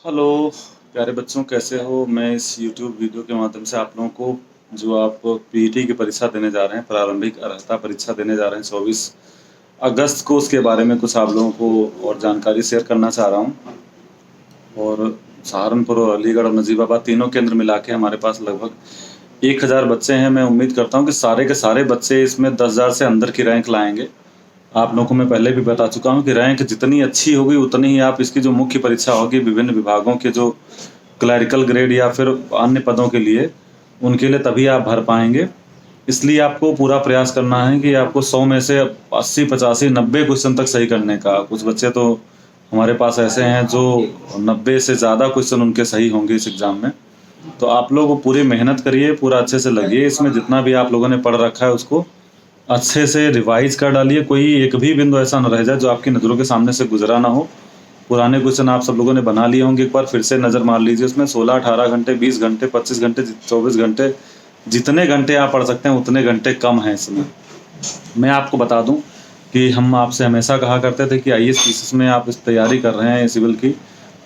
Hello प्यारे बच्चों, कैसे हो। मैं इस YouTube वीडियो के माध्यम से आप लोगों को जो आप पीईटी की परीक्षा देने जा रहे हैं, प्रारंभिक अर्हता परीक्षा देने जा रहे हैं 24 अगस्त को, उसके बारे में कुछ आप लोगों को और जानकारी शेयर करना चाह रहा हूँ। और सहारनपुर और अलीगढ़ और नजीबाबाद तीनों केंद्र मिला के हमारे पास लगभग 1000 बच्चे हैं। मैं उम्मीद करता हूँ कि सारे के सारे बच्चे इसमें 10,000 से अंदर की रैंक लाएंगे। आप लोगों को मैं पहले भी बता चुका हूँ कि रैंक जितनी अच्छी होगी उतनी ही आप इसकी जो मुख्य परीक्षा होगी विभिन्न विभागों के जो क्लरिकल ग्रेड या फिर अन्य पदों के लिए, उनके लिए तभी आप भर पाएंगे। इसलिए आपको पूरा प्रयास करना है कि आपको 100 में से 80, 85, 90 क्वेश्चन तक सही करने का। कुछ बच्चे तो हमारे पास ऐसे हैं जो 90 से ज़्यादा क्वेश्चन उनके सही होंगे इस एग्ज़ाम में। तो आप लोग पूरी मेहनत करिए, पूरा अच्छे से लगिए इसमें। जितना भी आप लोगों ने पढ़ रखा है उसको अच्छे से रिवाइज कर डालिए। कोई एक भी बिंदु ऐसा न रह जाए जो आपकी नज़रों के सामने से गुजरा ना हो। पुराने क्वेश्चन आप सब लोगों ने बना लिए होंगे, एक बार फिर से नज़र मार लीजिए उसमें। 16, 18 घंटे, 20 घंटे, 25 घंटे, 24 घंटे, जितने घंटे आप पढ़ सकते हैं उतने घंटे कम हैं इसमें। मैं आपको बता दूं कि हम आपसे हमेशा कहा करते थे कि आईएएस पीसीएस में आप इस तैयारी कर रहे हैं सिविल की,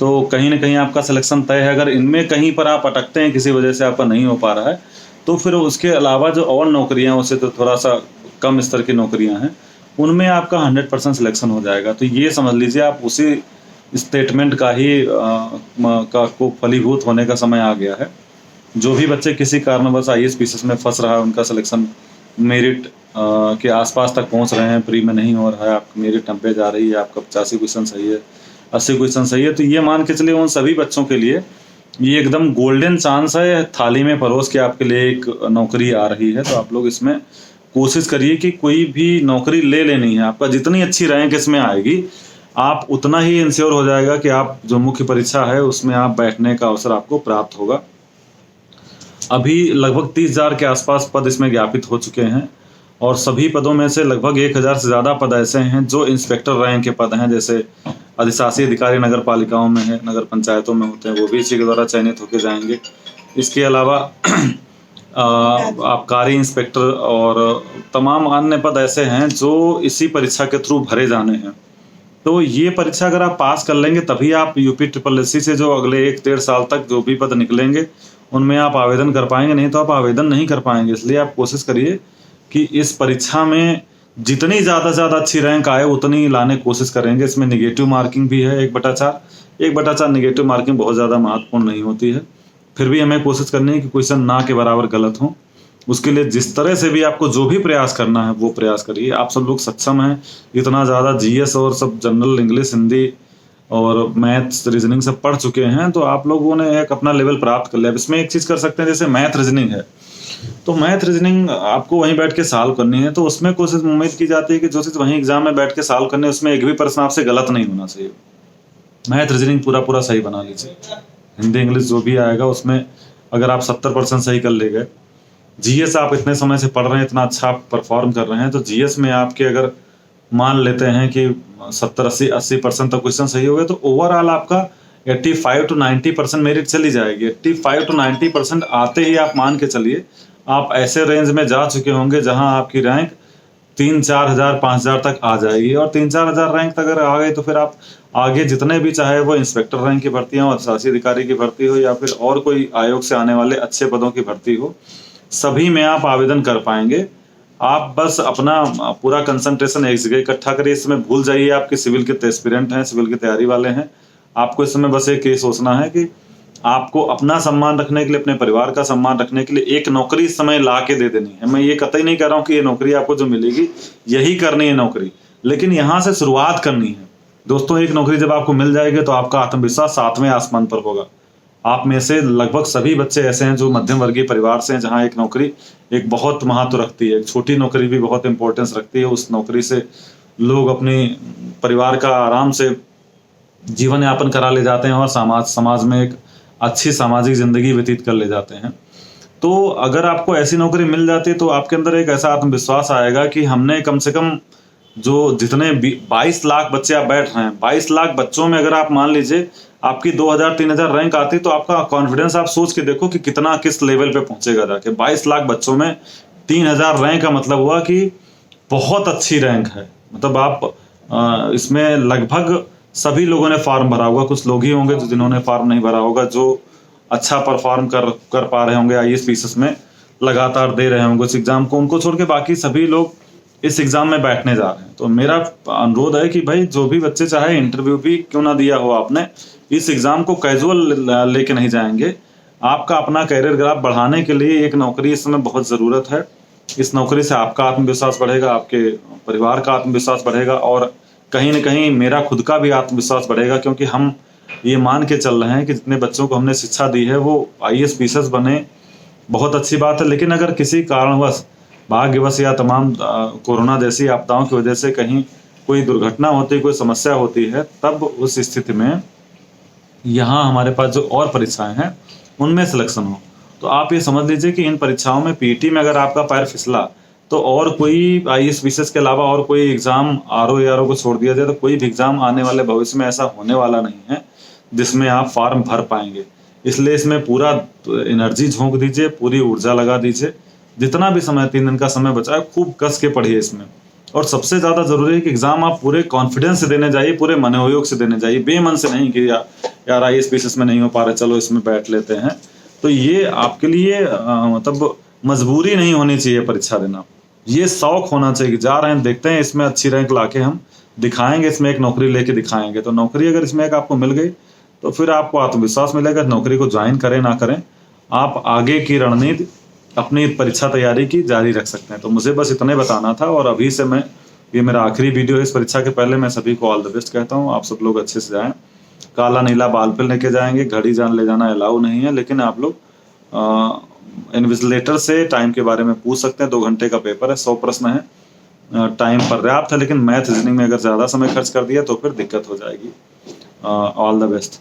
तो कहीं ना कहीं आपका सिलेक्शन तय है। अगर इनमें कहीं पर आप अटकते हैं, किसी वजह से आपका नहीं हो पा रहा है, तो फिर उसके अलावा जो और नौकरियां, उससे तो थोड़ा सा कम स्तर की नौकरियां हैं, उनमें आपका 100% सिलेक्शन हो जाएगा। तो ये समझ लीजिए आप उसी स्टेटमेंट का ही को फलीभूत होने का समय आ गया है। जो भी बच्चे किसी कारणवश आईएएस पीसीएस में फंस रहा है, उनका सिलेक्शन मेरिट के आसपास तक पहुंच रहे हैं, प्री में नहीं हो रहा है, आपकी मेरिट टम्पे जा रही है, आपका 85 क्वेश्चन सही है, 80 क्वेश्चन सही है, तो ये मान के चलिए उन सभी बच्चों के लिए ये एकदम गोल्डन चांस है। थाली में परोस के आपके लिए एक नौकरी आ रही है। तो आप लोग इसमें कोशिश करिए कि कोई भी नौकरी ले लेनी है। आपका जितनी अच्छी रैंक इसमें आएगी, आप उतना ही इंश्योर हो जाएगा कि आप जो मुख्य परीक्षा है उसमें आप बैठने का अवसर आपको प्राप्त होगा। अभी लगभग 30,000 के आसपास पद इसमें ज्ञापित हो चुके हैं, और सभी पदों में से लगभग 1000 से ज़्यादा पद ऐसे हैं जो इंस्पेक्टर रैंक के पद हैं। जैसे अधिशासी अधिकारी नगर पालिकाओं में है, नगर पंचायतों में होते हैं, वो भी इसी के द्वारा चयनित होकर जाएंगे। इसके अलावा आबकारी इंस्पेक्टर और तमाम अन्य पद ऐसे हैं जो इसी परीक्षा के थ्रू भरे जाने हैं। तो ये परीक्षा अगर आप पास कर लेंगे तभी आप यूपी ट्रिपल एससी से जो अगले 1-1.5 साल तक जो भी पद निकलेंगे उनमें आप आवेदन कर पाएंगे, नहीं तो आप आवेदन नहीं कर पाएंगे। इसलिए आप कोशिश करिए कि इस परीक्षा में जितनी ज़्यादा से ज़्यादा अच्छी रैंक आए उतनी लाने की कोशिश करेंगे। इसमें निगेटिव मार्किंग भी है 1/4। 1/4 निगेटिव मार्किंग बहुत ज़्यादा महत्वपूर्ण नहीं होती है, फिर भी हमें कोशिश करनी है कि क्वेश्चन ना के बराबर गलत हो। उसके लिए जिस तरह से भी आपको जो भी प्रयास करना है वो प्रयास करिए। आप सब लोग सक्षम हैं, इतना ज़्यादा जीएस और सब जनरल इंग्लिश, हिंदी और मैथ्स, रीजनिंग सब पढ़ चुके हैं, तो आप लोगों ने एक अपना लेवल प्राप्त कर लिया। अब इसमें एक चीज़ कर सकते हैं, जैसे मैथ रीजनिंग है, तो मैथ रीजनिंग आपको वहीं बैठ के सॉल्व करनी है। तो उसमें कोशिश उम्मीद की जाती है कि जो चीज़ वहीं एग्जाम में बैठ के सॉल्व करनी है उसमें एक भी प्रश्न आपसे गलत नहीं होना चाहिए। मैथ रीजनिंग पूरा पूरा सही बना लीजिए। हिंदी इंग्लिश जो भी आएगा उसमें अगर आप 70% सही कर ले गए, जीएस आप इतने समय से पढ़ रहे हैं, इतना अच्छा परफॉर्म कर रहे हैं, तो जीएस में आपके अगर मान लेते हैं कि 70-80% तक क्वेश्चन सही हो गए, तो ओवरऑल आपका 85 to 90% मेरिट चली जाएगी। 85 to 90% आते ही आप मान के चलिए आप ऐसे रेंज में जा चुके होंगे जहां आपकी रैंक 3-4 हज़ार 5,000 तक आ जाएगी। और 3-4 हज़ार रैंक तक अगर आ गए तो फिर आप आगे जितने भी, चाहे वो इंस्पेक्टर रैंक की भर्ती हो, अधिशासी अधिकारी की भर्ती हो, या फिर और कोई आयोग से आने वाले अच्छे पदों की भर्ती हो, सभी में आप आवेदन कर पाएंगे। आप बस अपना पूरा कंसंट्रेशन एक जगह इकट्ठा करिए। इसमें भूल जाइए आपके सिविल के एस्पिरेंट हैं, सिविल की तैयारी वाले हैं। आपको इस समय बस एक ये सोचना है कि आपको अपना सम्मान रखने के लिए, अपने परिवार का सम्मान रखने के लिए एक नौकरी इस समय ला के दे देनी है। मैं ये कतई नहीं कह रहा हूँ कि ये नौकरी आपको जो मिलेगी यही करनी है नौकरी, लेकिन यहाँ से शुरुआत करनी है। दोस्तों, एक नौकरी जब आपको मिल जाएगी तो आपका आत्मविश्वास 7वें आसमान पर होगा। आप में से लगभग सभी बच्चे ऐसे हैं जो मध्यम वर्गीय परिवार से हैं, जहाँ एक नौकरी एक बहुत महत्व रखती है। एक छोटी नौकरी भी बहुत इंपॉर्टेंस रखती है। उस नौकरी से लोग अपने परिवार का आराम से जीवन यापन करा ले जाते हैं और समाज में एक अच्छी सामाजिक जिंदगी व्यतीत कर ले जाते हैं। तो अगर आपको ऐसी नौकरी मिल जाती है तो आपके अंदर एक ऐसा आत्मविश्वास आएगा कि हमने कम से कम जो जितने 22 लाख बच्चे आप बैठ रहे हैं, 22 लाख बच्चों में अगर आप मान लीजिए आपकी 2000-3000 रैंक आती, तो आपका कॉन्फिडेंस आप सोच के देखो कि कितना, किस लेवल पे पहुंचेगा जाके। 22 लाख बच्चों में 3000 रैंक का मतलब हुआ कि बहुत अच्छी रैंक है। मतलब आप इसमें लगभग सभी लोगों ने फॉर्म भरा होगा, कुछ लोग ही होंगे जो जिन्होंने फॉर्म नहीं भरा होगा, जो अच्छा परफॉर्म कर पा रहे होंगे आईएएस पीसीएस में, लगातार दे रहे होंगे उस एग्जाम को, उनको छोड़ के बाकी सभी लोग इस एग्जाम में बैठने जा रहे हैं। तो मेरा अनुरोध है कि भाई जो भी बच्चे, चाहे इंटरव्यू भी क्यों ना दिया हो आपने, इस एग्जाम को कैजुअल लेके नहीं जाएंगे। आपका अपना कैरियर ग्राफ बढ़ाने के लिए एक नौकरी इस समय बहुत ज़रूरत है। इस नौकरी से आपका आत्मविश्वास बढ़ेगा, आपके परिवार का आत्मविश्वास बढ़ेगा, और कहीं न कहीं मेरा खुद का भी आत्मविश्वास बढ़ेगा, क्योंकि हम ये मान के चल रहे हैं कि जितने बच्चों को हमने शिक्षा दी है वो आईएएस पीसीएस बने, बहुत अच्छी बात है। लेकिन अगर किसी कारणवश, भाग्यवश या तमाम कोरोना जैसी आपदाओं की वजह से कहीं कोई दुर्घटना होती है, कोई समस्या होती है, तब उस स्थिति में यहाँ हमारे पास जो और परीक्षाएं हैं उनमें सिलेक्शन हो। तो आप ये समझ लीजिए कि इन परीक्षाओं में पीटी में अगर आपका पैर फिसला, तो और कोई आईएएस पीसीएस के अलावा और कोई एग्जाम, आरओ एआरओ को छोड़ दिया जाए तो कोई भी एग्जाम आने वाले भविष्य में ऐसा होने वाला नहीं है जिसमें आप फॉर्म भर पाएंगे। इसलिए इसमें पूरा एनर्जी झोंक दीजिए, पूरी ऊर्जा लगा दीजिए। जितना भी समय, 3 दिन का समय बचा है, खूब कस के पढ़िए इसमें। और सबसे ज़्यादा ज़रूरी है कि एग्ज़ाम आप पूरे कॉन्फिडेंस से देने जाइए, पूरे मनोयोग से देने जाइए, बेमन से नहीं कि यार आईएएस पीसीएस में नहीं हो पा रहा, चलो इसमें बैठ लेते हैं। तो ये आपके लिए मतलब मजबूरी नहीं होनी चाहिए परीक्षा देना, ये शौक होना चाहिए कि जा रहे हैं, देखते हैं इसमें अच्छी रैंक लाके हम दिखाएंगे, इसमें एक नौकरी लेके दिखाएंगे। तो नौकरी अगर इसमें एक आपको मिल गई तो फिर आपको आत्मविश्वास मिलेगा। नौकरी को ज्वाइन करें ना करें, आप आगे की रणनीति अपनी परीक्षा तैयारी की जारी रख सकते हैं। तो मुझे बस इतने बताना था, और अभी से मैं, ये मेरा आखिरी वीडियो है इस परीक्षा के पहले। मैं सभी को ऑल द बेस्ट कहता हूँ। आप सब लोग अच्छे से जाएं। काला नीला बाल पेन लेके जाएंगे, घड़ी जान ले जाना अलाउ नहीं है, लेकिन आप लोग इन्विजिलेटर से टाइम के बारे में पूछ सकते हैं। 2 घंटे का पेपर है, 100 प्रश्न है, टाइम पर्याप्त है। लेकिन मैथ रीजनिंग में अगर ज़्यादा समय खर्च कर दिया तो फिर दिक्कत हो जाएगी। All the best.